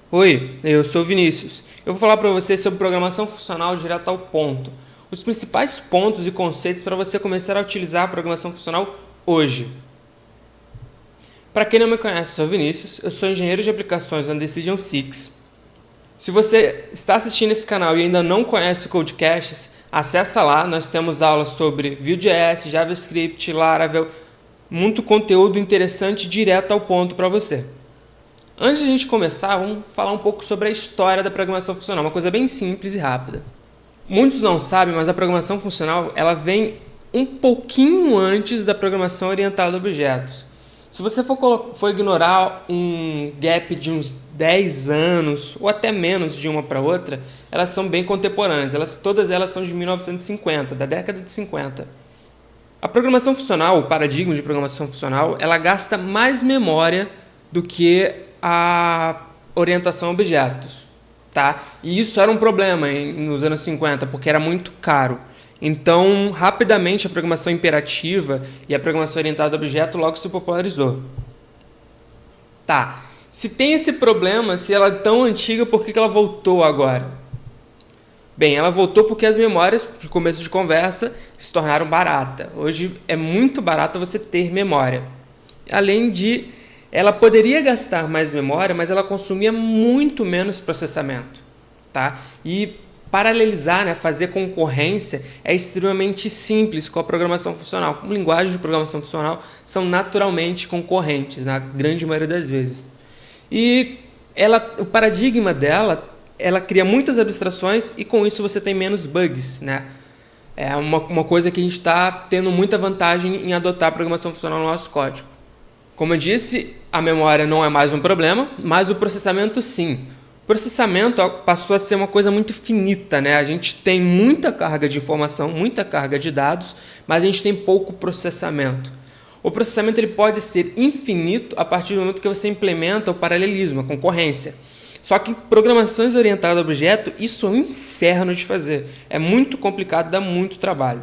Oi, eu sou o Vinícius. Eu vou falar para você sobre programação funcional direto ao ponto. Os principais pontos e conceitos para você começar a utilizar a programação funcional hoje. Para quem não me conhece, eu sou o Vinícius, eu sou engenheiro de aplicações na Decision Six. Se você está assistindo esse canal e ainda não conhece o Codecasts, acessa lá, nós temos aulas sobre Vue.js, JavaScript, Laravel, muito conteúdo interessante direto ao ponto para você. Antes de a gente começar, vamos falar um pouco sobre a história da programação funcional, uma coisa bem simples e rápida. Muitos não sabem, mas a programação funcional ela vem um pouquinho antes da programação orientada a objetos. Se você for ignorar um gap de uns 10 anos, ou até menos de uma para outra, elas são bem contemporâneas. Todas elas são de 1950, da década de 50. A programação funcional, o paradigma de programação funcional, ela gasta mais memória do que a orientação a objetos. Tá? E isso era um problema nos anos 50, porque era muito caro. Então, rapidamente, a programação imperativa e a programação orientada a objeto logo se popularizou. Tá, se tem esse problema, se ela é tão antiga, por que ela voltou agora? Bem, ela voltou porque as memórias, de começo de conversa, se tornaram baratas. Hoje é muito barato você ter memória. Além de, ela poderia gastar mais memória, mas ela consumia muito menos processamento. Tá? E paralelizar, fazer concorrência é extremamente simples com a programação funcional. Linguagens de programação funcional são naturalmente concorrentes, na grande maioria das vezes. E o paradigma dela, ela cria muitas abstrações e com isso você tem menos bugs. É uma coisa que a gente está tendo muita vantagem em adotar a programação funcional no nosso código. Como eu disse, a memória não é mais um problema, mas o processamento sim. O processamento passou a ser uma coisa muito finita, A gente tem muita carga de informação, muita carga de dados, mas a gente tem pouco processamento. O processamento ele pode ser infinito a partir do momento que você implementa o paralelismo, a concorrência. Só que em programações orientadas a objeto, isso é um inferno de fazer. É muito complicado, dá muito trabalho.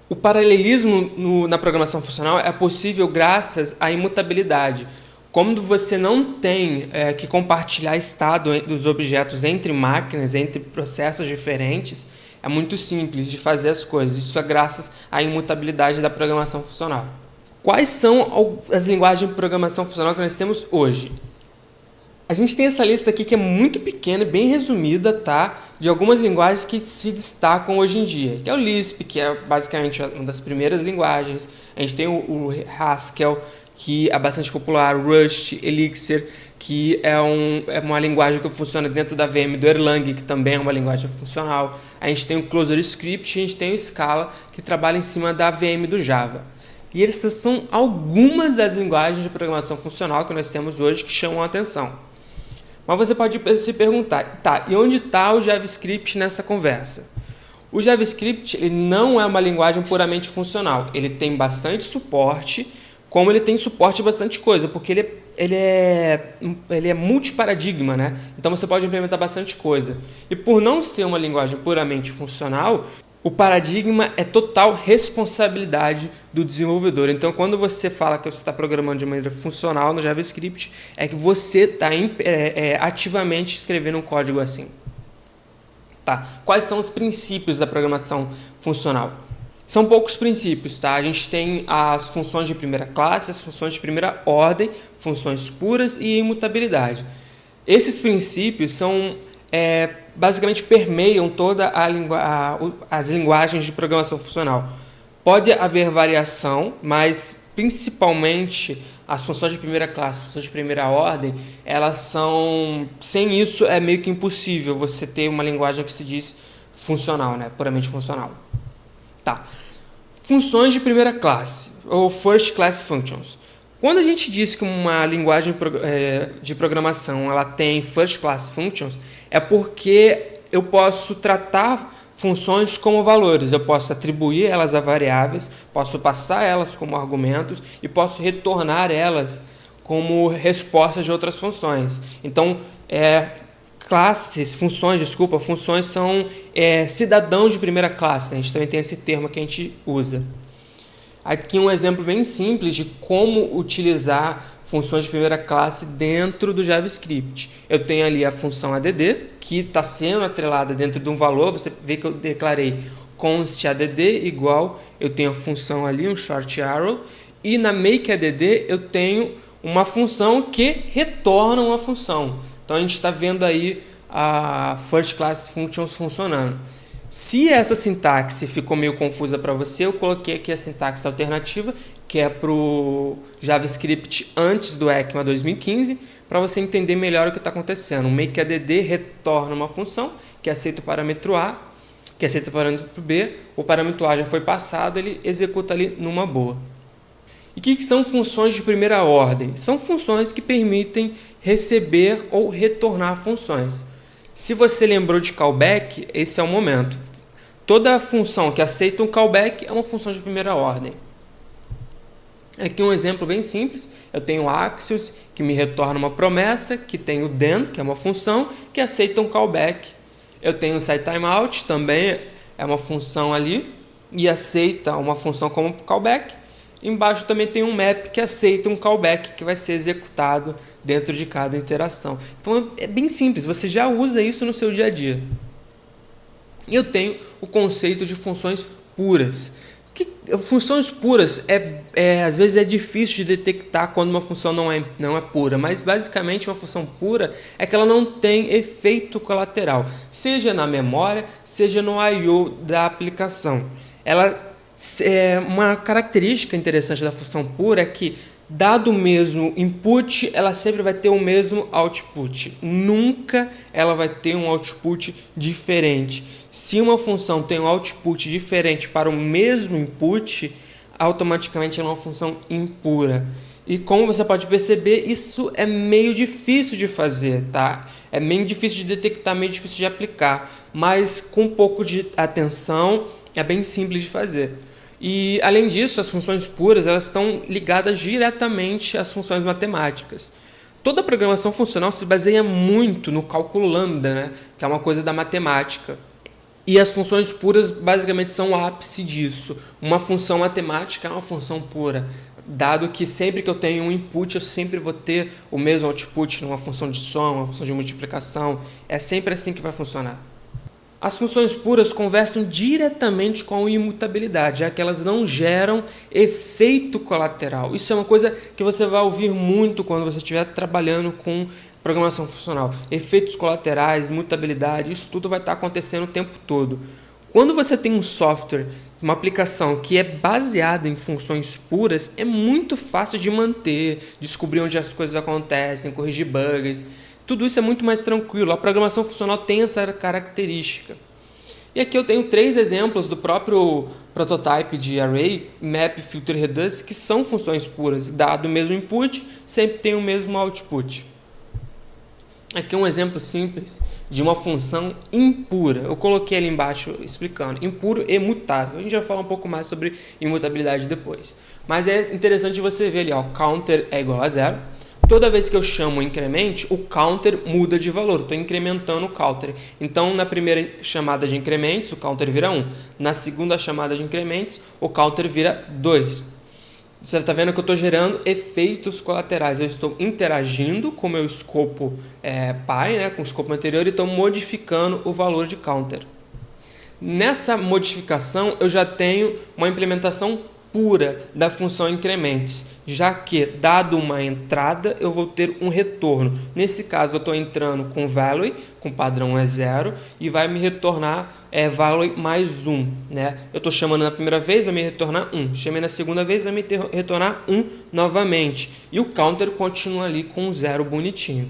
O paralelismo na programação funcional é possível graças à imutabilidade. Como você não tem que compartilhar estado dos objetos entre máquinas, entre processos diferentes, é muito simples de fazer as coisas. Isso é graças à imutabilidade da programação funcional. Quais são as linguagens de programação funcional que nós temos hoje? A gente tem essa lista aqui que é muito pequena, bem resumida, tá? De algumas linguagens que se destacam hoje em dia. Que é o Lisp, que é basicamente uma das primeiras linguagens. A gente tem o Haskell, que é bastante popular, Rust, Elixir, que é uma linguagem que funciona dentro da VM do Erlang, que também é uma linguagem funcional. A gente tem o ClojureScript e a gente tem o Scala, que trabalha em cima da VM do Java. E essas são algumas das linguagens de programação funcional que nós temos hoje que chamam a atenção. Mas você pode se perguntar, e onde está o JavaScript nessa conversa? O JavaScript ele não é uma linguagem puramente funcional, ele tem bastante suporte, como ele tem suporte de bastante coisa, porque ele é multiparadigma, Então você pode implementar bastante coisa. E por não ser uma linguagem puramente funcional, o paradigma é total responsabilidade do desenvolvedor. Então, quando você fala que você está programando de maneira funcional no JavaScript, é que você está ativamente escrevendo um código assim. Tá. Quais são os princípios da programação funcional? São poucos princípios, tá? A gente tem as funções de primeira classe, as funções de primeira ordem, funções puras e imutabilidade. Esses princípios são basicamente permeiam toda as linguagens de programação funcional. Pode haver variação, mas principalmente as funções de primeira classe, funções de primeira ordem, elas são... Sem isso é meio que impossível você ter uma linguagem que se diz funcional, puramente funcional. Tá. Funções de primeira classe, ou First Class Functions. Quando a gente diz que uma linguagem de programação ela tem First Class Functions, é porque eu posso tratar funções como valores. Eu posso atribuir elas a variáveis, posso passar elas como argumentos e posso retornar elas como respostas de outras funções. Então, funções são cidadãos de primeira classe. A gente também tem esse termo que a gente usa. Aqui um exemplo bem simples de como utilizar funções de primeira classe dentro do JavaScript. Eu tenho ali a função add, que está sendo atrelada dentro de um valor. Você vê que eu declarei const add igual, eu tenho a função ali, um short arrow, e na makeAdd eu tenho uma função que retorna uma função. Então a gente está vendo aí a First Class Functions funcionando. Se essa sintaxe ficou meio confusa para você, eu coloquei aqui a sintaxe alternativa, que é para o JavaScript antes do ECMA 2015, para você entender melhor o que está acontecendo. O makeAdd retorna uma função que aceita o parâmetro A, que aceita o parâmetro B, o parâmetro A já foi passado, ele executa ali numa boa. E o que são funções de primeira ordem? São funções que permitem receber ou retornar funções. Se você lembrou de callback, esse é o momento. Toda função que aceita um callback é uma função de primeira ordem. Aqui um exemplo bem simples. Eu tenho o Axios, que me retorna uma promessa, que tem o then, que é uma função, que aceita um callback. Eu tenho o setTimeout, também é uma função ali, e aceita uma função como callback. Embaixo também tem um map que aceita um callback que vai ser executado dentro de cada interação. Então é bem simples, você já usa isso no seu dia a dia. E eu tenho o conceito de funções puras. Funções puras, às vezes é difícil de detectar quando uma função não é pura, mas basicamente uma função pura é que ela não tem efeito colateral, seja na memória, seja no I/O da aplicação. Uma característica interessante da função pura é que, dado o mesmo input, ela sempre vai ter o mesmo output. Nunca ela vai ter um output diferente. Se uma função tem um output diferente para o mesmo input, automaticamente ela é uma função impura. E como você pode perceber, isso é meio difícil de fazer, tá? É meio difícil de detectar, meio difícil de aplicar. Mas com um pouco de atenção, é bem simples de fazer. E, além disso, as funções puras elas estão ligadas diretamente às funções matemáticas. Toda a programação funcional se baseia muito no cálculo lambda, né? Que é uma coisa da matemática. E as funções puras basicamente são o ápice disso. Uma função matemática é uma função pura, dado que sempre que eu tenho um input, eu sempre vou ter o mesmo output numa função de soma, uma função de multiplicação. É sempre assim que vai funcionar. As funções puras conversam diretamente com a imutabilidade, já que elas não geram efeito colateral. Isso é uma coisa que você vai ouvir muito quando você estiver trabalhando com programação funcional. Efeitos colaterais, imutabilidade, isso tudo vai estar acontecendo o tempo todo. Quando você tem um software, uma aplicação que é baseada em funções puras, é muito fácil de manter, descobrir onde as coisas acontecem, corrigir bugs. Tudo isso é muito mais tranquilo. A programação funcional tem essa característica. E aqui eu tenho 3 exemplos do próprio prototype de array, map, filter, reduce, que são funções puras. Dado o mesmo input, sempre tem o mesmo output. Aqui um exemplo simples de uma função impura. Eu coloquei ali embaixo explicando. Impuro e mutável. A gente vai falar um pouco mais sobre imutabilidade depois. Mas é interessante você ver ali, ó, counter é igual a 0. Toda vez que eu chamo o increment, o counter muda de valor. Estou incrementando o counter. Então, na primeira chamada de increments, o counter vira 1. Na segunda chamada de increments, o counter vira 2. Você está vendo que eu estou gerando efeitos colaterais. Eu estou interagindo com o meu escopo pai, né, com o escopo anterior, e estou modificando o valor de counter. Nessa modificação, eu já tenho uma implementação pura da função increments, já que, dado uma entrada, eu vou ter um retorno. Nesse caso, eu estou entrando com value, com padrão é 0, e vai me retornar value mais 1. Né? Eu estou chamando na primeira vez, vai me retornar 1. Chamei na segunda vez, vai me retornar 1 novamente. E o counter continua ali com 0 bonitinho.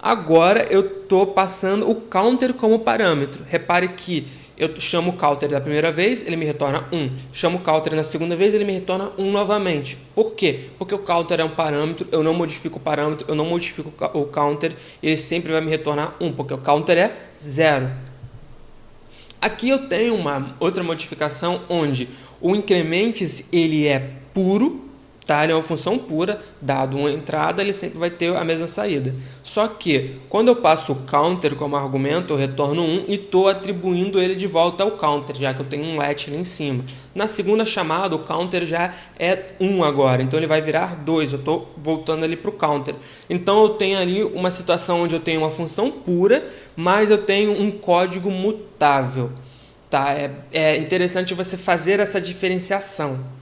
Agora, eu estou passando o counter como parâmetro. Repare que eu chamo o counter da primeira vez, ele me retorna 1. Chamo o counter na segunda vez, ele me retorna 1 novamente. Por quê? Porque o counter é um parâmetro, eu não modifico o parâmetro, eu não modifico o counter, ele sempre vai me retornar 1, porque o counter é 0. Aqui eu tenho uma outra modificação onde o increments ele é puro, tá? Ele é uma função pura, dado uma entrada, ele sempre vai ter a mesma saída. Só que, quando eu passo o counter como argumento, eu retorno 1 e estou atribuindo ele de volta ao counter, já que eu tenho um let ali em cima. Na segunda chamada, o counter já é 1 agora, então ele vai virar 2, eu estou voltando ali para o counter. Então eu tenho ali uma situação onde eu tenho uma função pura, mas eu tenho um código mutável. Tá? É interessante você fazer essa diferenciação.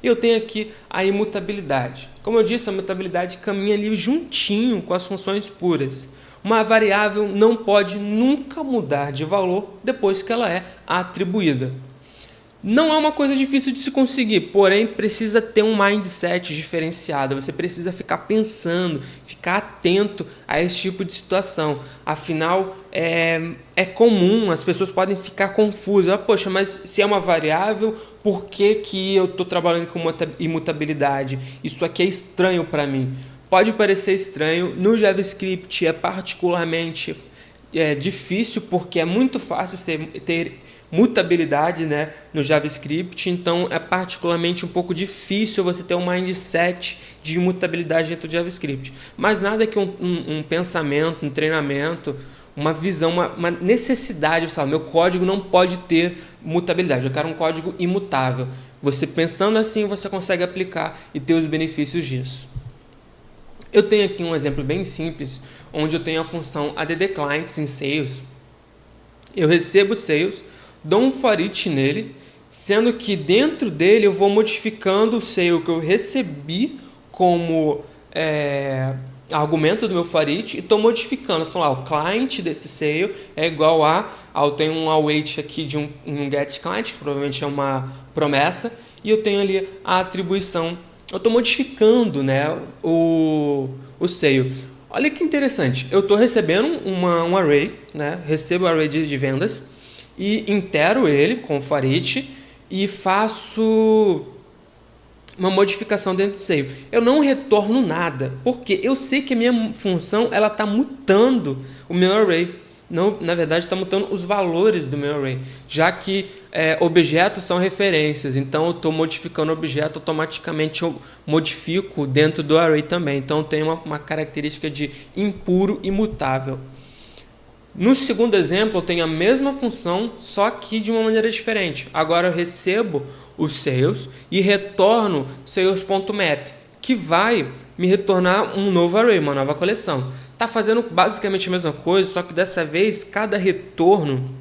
E eu tenho aqui a imutabilidade. Como eu disse, a imutabilidade caminha ali juntinho com as funções puras. Uma variável não pode nunca mudar de valor depois que ela é atribuída. Não é uma coisa difícil de se conseguir, porém precisa ter um mindset diferenciado. Você precisa ficar pensando, ficar atento a esse tipo de situação. Afinal, é comum, as pessoas podem ficar confusas. Poxa, mas se é uma variável, por que eu estou trabalhando com imutabilidade? Isso aqui é estranho para mim. Pode parecer estranho, no JavaScript é particularmente difícil, porque é muito fácil ter mutabilidade, né, no JavaScript, então é particularmente um pouco difícil você ter um mindset de imutabilidade dentro do JavaScript. Mas nada que um pensamento, um treinamento, uma visão, uma necessidade, sabe? Meu código não pode ter mutabilidade, eu quero um código imutável. Você pensando assim, você consegue aplicar e ter os benefícios disso. Eu tenho aqui um exemplo bem simples, onde eu tenho a função addClients em Sales. Eu recebo Sales, dou um for each nele, sendo que dentro dele eu vou modificando o sale que eu recebi como argumento do meu for each e estou modificando. Falar, o client desse sale é igual eu tenho um await aqui de um get client, que provavelmente é uma promessa, e eu tenho ali a atribuição. Eu estou modificando, né, o sale. Olha que interessante, eu estou recebendo um array, né, recebo o array de vendas, e intero ele com for each e faço uma modificação dentro do sale. Eu não retorno nada, porque eu sei que a minha função está mutando o meu array. Não, na verdade, está mutando os valores do meu array, já que objetos são referências, então eu estou modificando o objeto, automaticamente eu modifico dentro do array também. Então tem uma característica de impuro e imutável. No segundo exemplo, eu tenho a mesma função, só que de uma maneira diferente. Agora eu recebo os sales e retorno sales.map, que vai me retornar um novo array, uma nova coleção. Está fazendo basicamente a mesma coisa, só que dessa vez cada retorno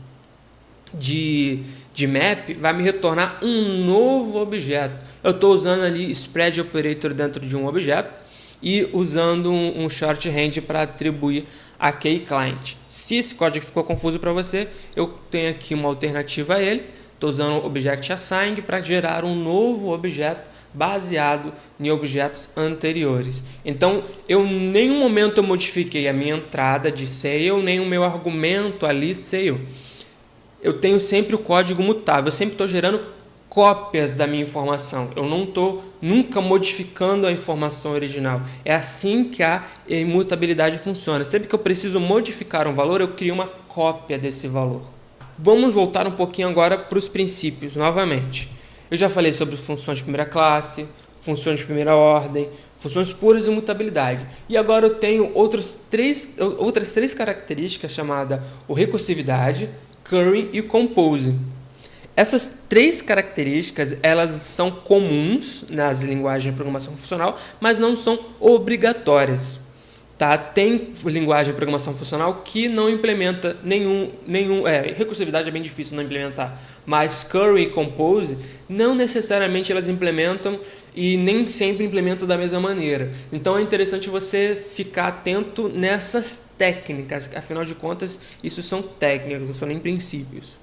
de map vai me retornar um novo objeto. Eu estou usando ali spread operator dentro de um objeto e usando um shorthand para atribuir a key client. Se esse código ficou confuso para você, eu tenho aqui uma alternativa a ele. Estou usando o object assign para gerar um novo objeto baseado em objetos anteriores. Então, eu em nenhum momento eu modifiquei a minha entrada de sale, nem o meu argumento ali sale. Eu tenho sempre o código mutável, eu sempre estou gerando cópias da minha informação. Eu não estou nunca modificando a informação original. É assim que a imutabilidade funciona. Sempre que eu preciso modificar um valor, eu crio uma cópia desse valor. Vamos voltar um pouquinho agora para os princípios, novamente. Eu já falei sobre funções de primeira classe, funções de primeira ordem, funções puras e imutabilidade. E agora eu tenho outras três características chamadas recursividade, curry e compose. Essas três características, elas são comuns nas linguagens de programação funcional, mas não são obrigatórias. Tá? Tem linguagem de programação funcional que não implementa recursividade é bem difícil não implementar, mas curry e compose não necessariamente elas implementam e nem sempre implementam da mesma maneira. Então é interessante você ficar atento nessas técnicas, afinal de contas isso são técnicas, não são nem princípios.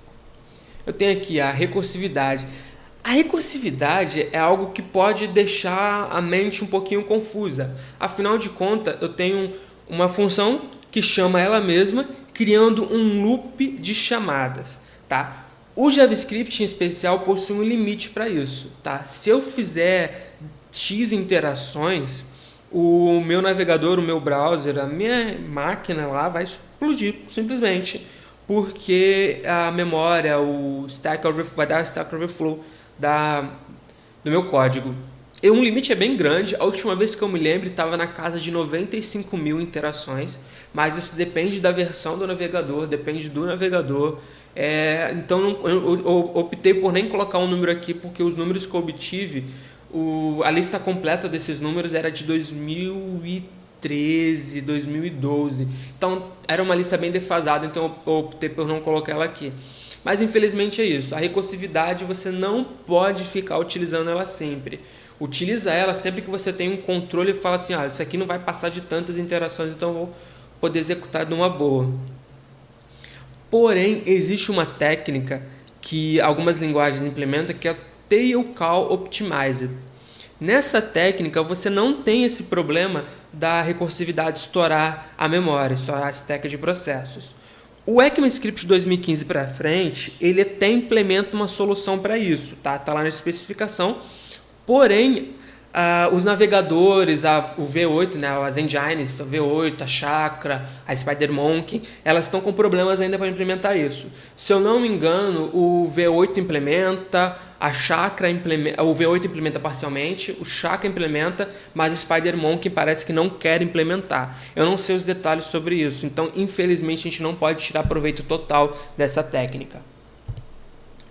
Eu tenho aqui a recursividade. A recursividade é algo que pode deixar a mente um pouquinho confusa. Afinal de contas, eu tenho uma função que chama ela mesma, criando um loop de chamadas. Tá? O JavaScript, em especial, possui um limite para isso. Tá? Se eu fizer X interações, o meu navegador, o meu browser, a minha máquina lá vai explodir, simplesmente. Porque a memória, vai dar Stack Overflow do meu código. Um limite é bem grande. A última vez que eu me lembro estava na casa de 95 mil interações, mas isso depende da versão do navegador, depende do navegador. Então eu optei por nem colocar um número aqui, porque os números que eu obtive, a lista completa desses números era de 2013, 2012. Então era uma lista bem defasada, então eu optei por não colocar ela aqui. Mas infelizmente é isso. A recursividade você não pode ficar utilizando ela sempre. Utiliza ela sempre que você tem um controle e fala assim, isso aqui não vai passar de tantas interações, então eu vou poder executar de uma boa. Porém, existe uma técnica que algumas linguagens implementam, que é o Tail Call Optimized. Nessa técnica, você não tem esse problema da recursividade estourar a memória, estourar a stack de processos. O ECMAScript 2015 para frente, ele até implementa uma solução para isso, tá lá na especificação. Porém, os navegadores, o V8, né, as engines, o V8, a Chakra, a SpiderMonkey, elas estão com problemas ainda para implementar isso. Se eu não me engano, o V8 implementa, a Chakra implementa, o V8 implementa parcialmente, o Chakra implementa, mas o SpiderMonkey parece que não quer implementar. Eu não sei os detalhes sobre isso, então infelizmente a gente não pode tirar proveito total dessa técnica.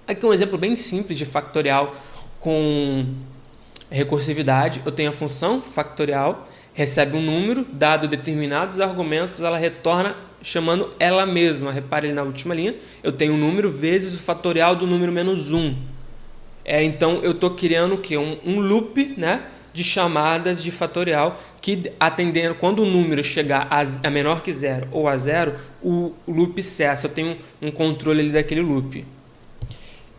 Aqui um exemplo bem simples de factorial com recursividade. Eu tenho a função factorial, recebe um número, dado determinados argumentos, ela retorna chamando ela mesma. Repare na última linha, eu tenho um número vezes o fatorial do número menos 1. Então eu estou criando o quê? Um loop, né, de chamadas de fatorial que, atendendo, quando o número chegar a menor que 0 ou a 0, o loop cessa. Eu tenho um controle ali daquele loop.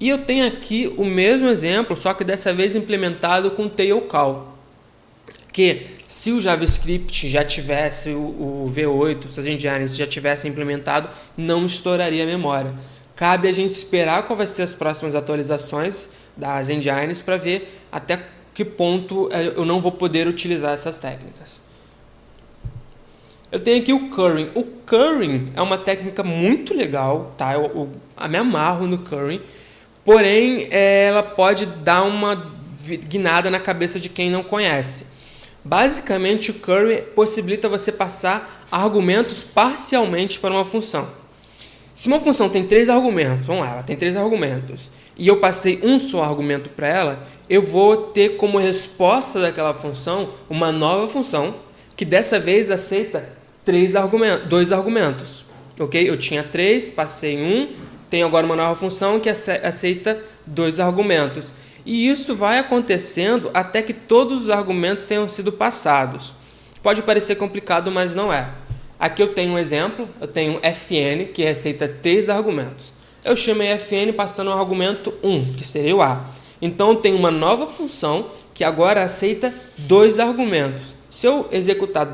E eu tenho aqui o mesmo exemplo, só que dessa vez implementado com tail call. Que se o JavaScript já tivesse o V8, se as engines já tivessem implementado, não estouraria a memória. Cabe a gente esperar qual vai ser as próximas atualizações das engines para ver até que ponto eu não vou poder utilizar essas técnicas. Eu tenho aqui o currying. O currying é uma técnica muito legal, tá? Eu me amarro no currying. Porém, ela pode dar uma guinada na cabeça de quem não conhece. Basicamente, o curry possibilita você passar argumentos parcialmente para uma função. Se uma função tem 3 argumentos, vamos lá, ela tem 3 argumentos, e eu passei um só argumento para ela, eu vou ter como resposta daquela função uma nova função, que dessa vez aceita 2 argumentos. Okay? Eu tinha 3, passei 1, tenho agora uma nova função que aceita 2 argumentos. E isso vai acontecendo até que todos os argumentos tenham sido passados. Pode parecer complicado, mas não é. Aqui eu tenho um exemplo, eu tenho fn, que aceita 3 argumentos. Eu chamei fn passando o argumento 1, que seria o a. Então eu tenho uma nova função que agora aceita 2 argumentos. Se eu executar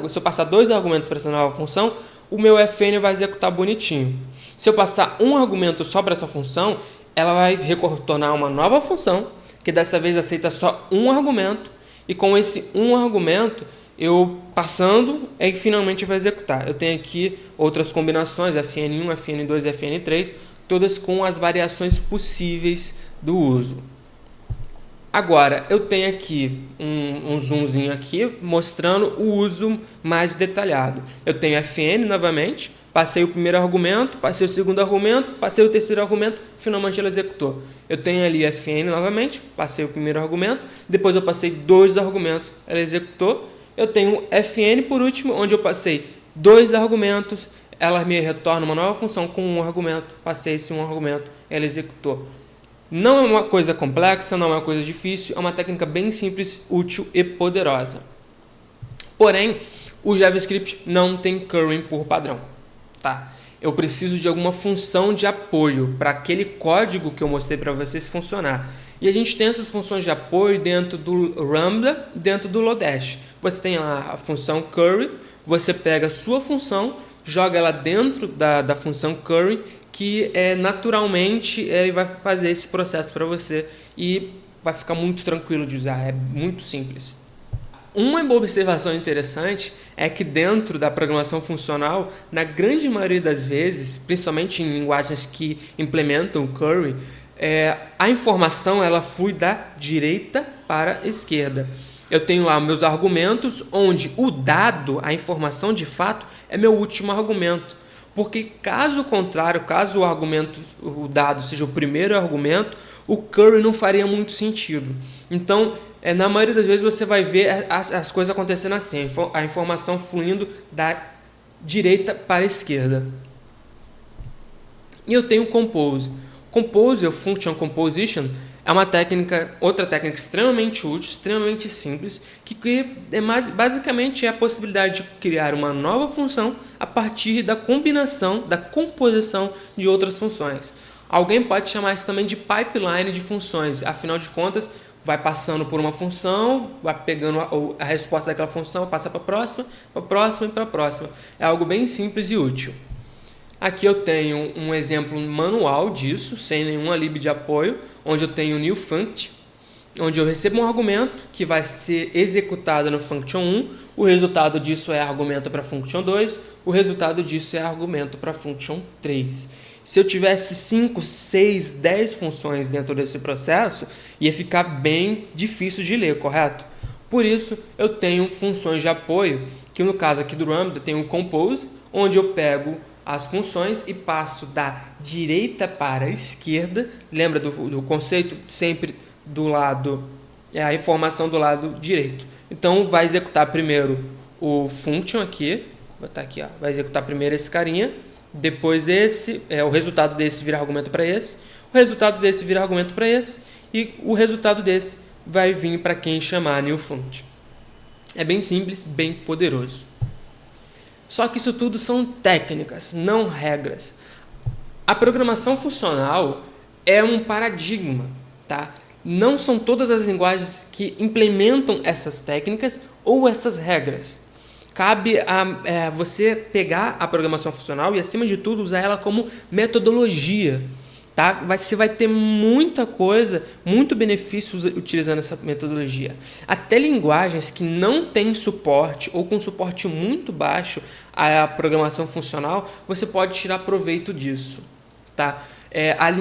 se eu passar 2 argumentos para essa nova função, o meu fn vai executar bonitinho. Se eu passar um argumento só para essa função, ela vai retornar uma nova função, que dessa vez aceita só um argumento, e com esse um argumento, eu passando, finalmente vai executar. Eu tenho aqui outras combinações, fn1, fn2 e fn3, todas com as variações possíveis do uso. Agora, eu tenho aqui um zoomzinho aqui, mostrando o uso mais detalhado. Eu tenho fn novamente, passei o primeiro argumento, passei o segundo argumento, passei o terceiro argumento, finalmente ela executou. Eu tenho ali fn novamente, passei o primeiro argumento, depois eu passei 2 argumentos, ela executou. Eu tenho fn por último, onde eu passei 2 argumentos, ela me retorna uma nova função com um argumento, passei esse um argumento, ela executou. Não é uma coisa complexa, não é uma coisa difícil, é uma técnica bem simples, útil e poderosa. Porém, o JavaScript não tem currying por padrão. Tá? Eu preciso de alguma função de apoio para aquele código que eu mostrei para vocês funcionar. E a gente tem essas funções de apoio dentro do Lambda, dentro do Lodash. Você tem lá a função curry, você pega a sua função, joga ela dentro da função curry, que naturalmente ele vai fazer esse processo para você e vai ficar muito tranquilo de usar, é muito simples. Uma observação interessante é que dentro da programação funcional, na grande maioria das vezes, principalmente em linguagens que implementam o curry, a informação ela flui da direita para a esquerda. Eu tenho lá meus argumentos, onde o dado, a informação de fato, é meu último argumento. Porque caso contrário, caso o dado seja o primeiro argumento, o curry não faria muito sentido. Então, na maioria das vezes você vai ver as coisas acontecendo assim, a informação fluindo da direita para a esquerda. E eu tenho compose. Compose, ou function composition, é uma técnica, outra técnica extremamente útil, extremamente simples, que basicamente é a possibilidade de criar uma nova função a partir da combinação, da composição de outras funções. Alguém pode chamar isso também de pipeline de funções, afinal de contas, vai passando por uma função, vai pegando a resposta daquela função, passa para a próxima e para a próxima. É algo bem simples e útil. Aqui eu tenho um exemplo manual disso, sem nenhuma lib de apoio, onde eu tenho new funct, onde eu recebo um argumento que vai ser executado no function 1, o resultado disso é argumento para function 2, o resultado disso é argumento para function 3. Se eu tivesse 5, 6, 10 funções dentro desse processo, ia ficar bem difícil de ler, correto? Por isso, eu tenho funções de apoio, que no caso aqui do Rumble eu tenho o compose, onde eu pego as funções e passo da direita para a esquerda. Lembra do conceito? Sempre do lado, a informação do lado direito. Então, vai executar primeiro o function aqui, vou botar aqui, ó, vai executar primeiro esse carinha, depois o resultado desse vira argumento para esse, o resultado desse vira argumento para esse, e o resultado desse vai vir para quem chamar new funct. É bem simples, bem poderoso. Só que isso tudo são técnicas, não regras. A programação funcional é um paradigma, tá? Não são todas as linguagens que implementam essas técnicas ou essas regras. Cabe a você pegar a programação funcional e, acima de tudo, usar ela como metodologia. Tá? Você vai ter muita coisa, muito benefício utilizando essa metodologia. Até linguagens que não têm suporte ou com suporte muito baixo à programação funcional, você pode tirar proveito disso. Tá?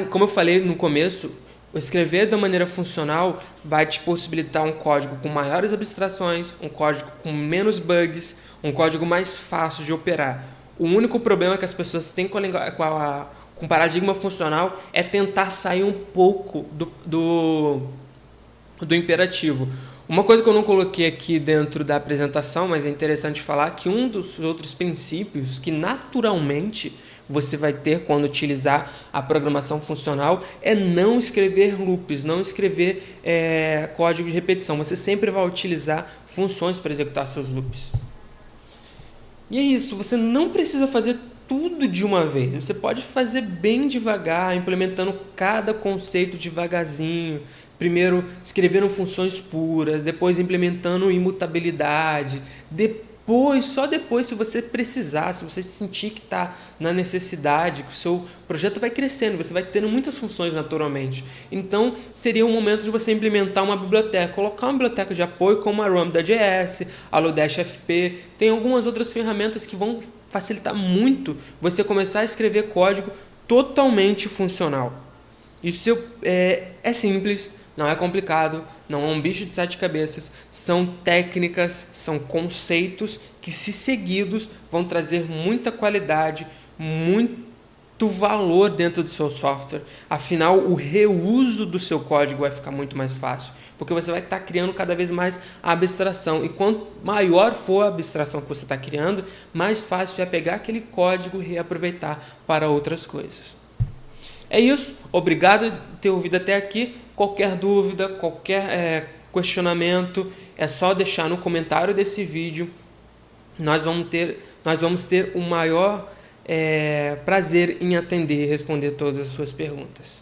Como eu falei no começo, escrever da maneira funcional vai te possibilitar um código com maiores abstrações, um código com menos bugs, um código mais fácil de operar. O único problema que as pessoas têm com paradigma funcional é tentar sair um pouco do imperativo. Uma coisa que eu não coloquei aqui dentro da apresentação, mas é interessante falar, que um dos outros princípios que naturalmente você vai ter quando utilizar a programação funcional é não escrever loops, não escrever código de repetição. Você sempre vai utilizar funções para executar seus loops. E é isso, você não precisa fazer tudo de uma vez. Você pode fazer bem devagar, implementando cada conceito devagarzinho. Primeiro escrevendo funções puras, depois implementando imutabilidade, só depois, se você precisar, se você sentir que está na necessidade, que o seu projeto vai crescendo, você vai tendo muitas funções naturalmente. Então, seria um momento de você implementar uma biblioteca, colocar uma biblioteca de apoio como a Lambda.js, a Lodash FP, tem algumas outras ferramentas que vão facilitar muito você começar a escrever código totalmente funcional. Isso é simples, não é complicado, não é um bicho de 7 cabeças, são técnicas, são conceitos que, se seguidos, vão trazer muita qualidade, muito valor dentro do seu software. Afinal, o reuso do seu código vai ficar muito mais fácil, porque você vai estar criando cada vez mais a abstração. E quanto maior for a abstração que você está criando, mais fácil é pegar aquele código e reaproveitar para outras coisas. É isso, obrigado por ter ouvido até aqui. Qualquer dúvida, qualquer questionamento, é só deixar no comentário desse vídeo. Nós vamos ter o maior prazer em atender e responder todas as suas perguntas.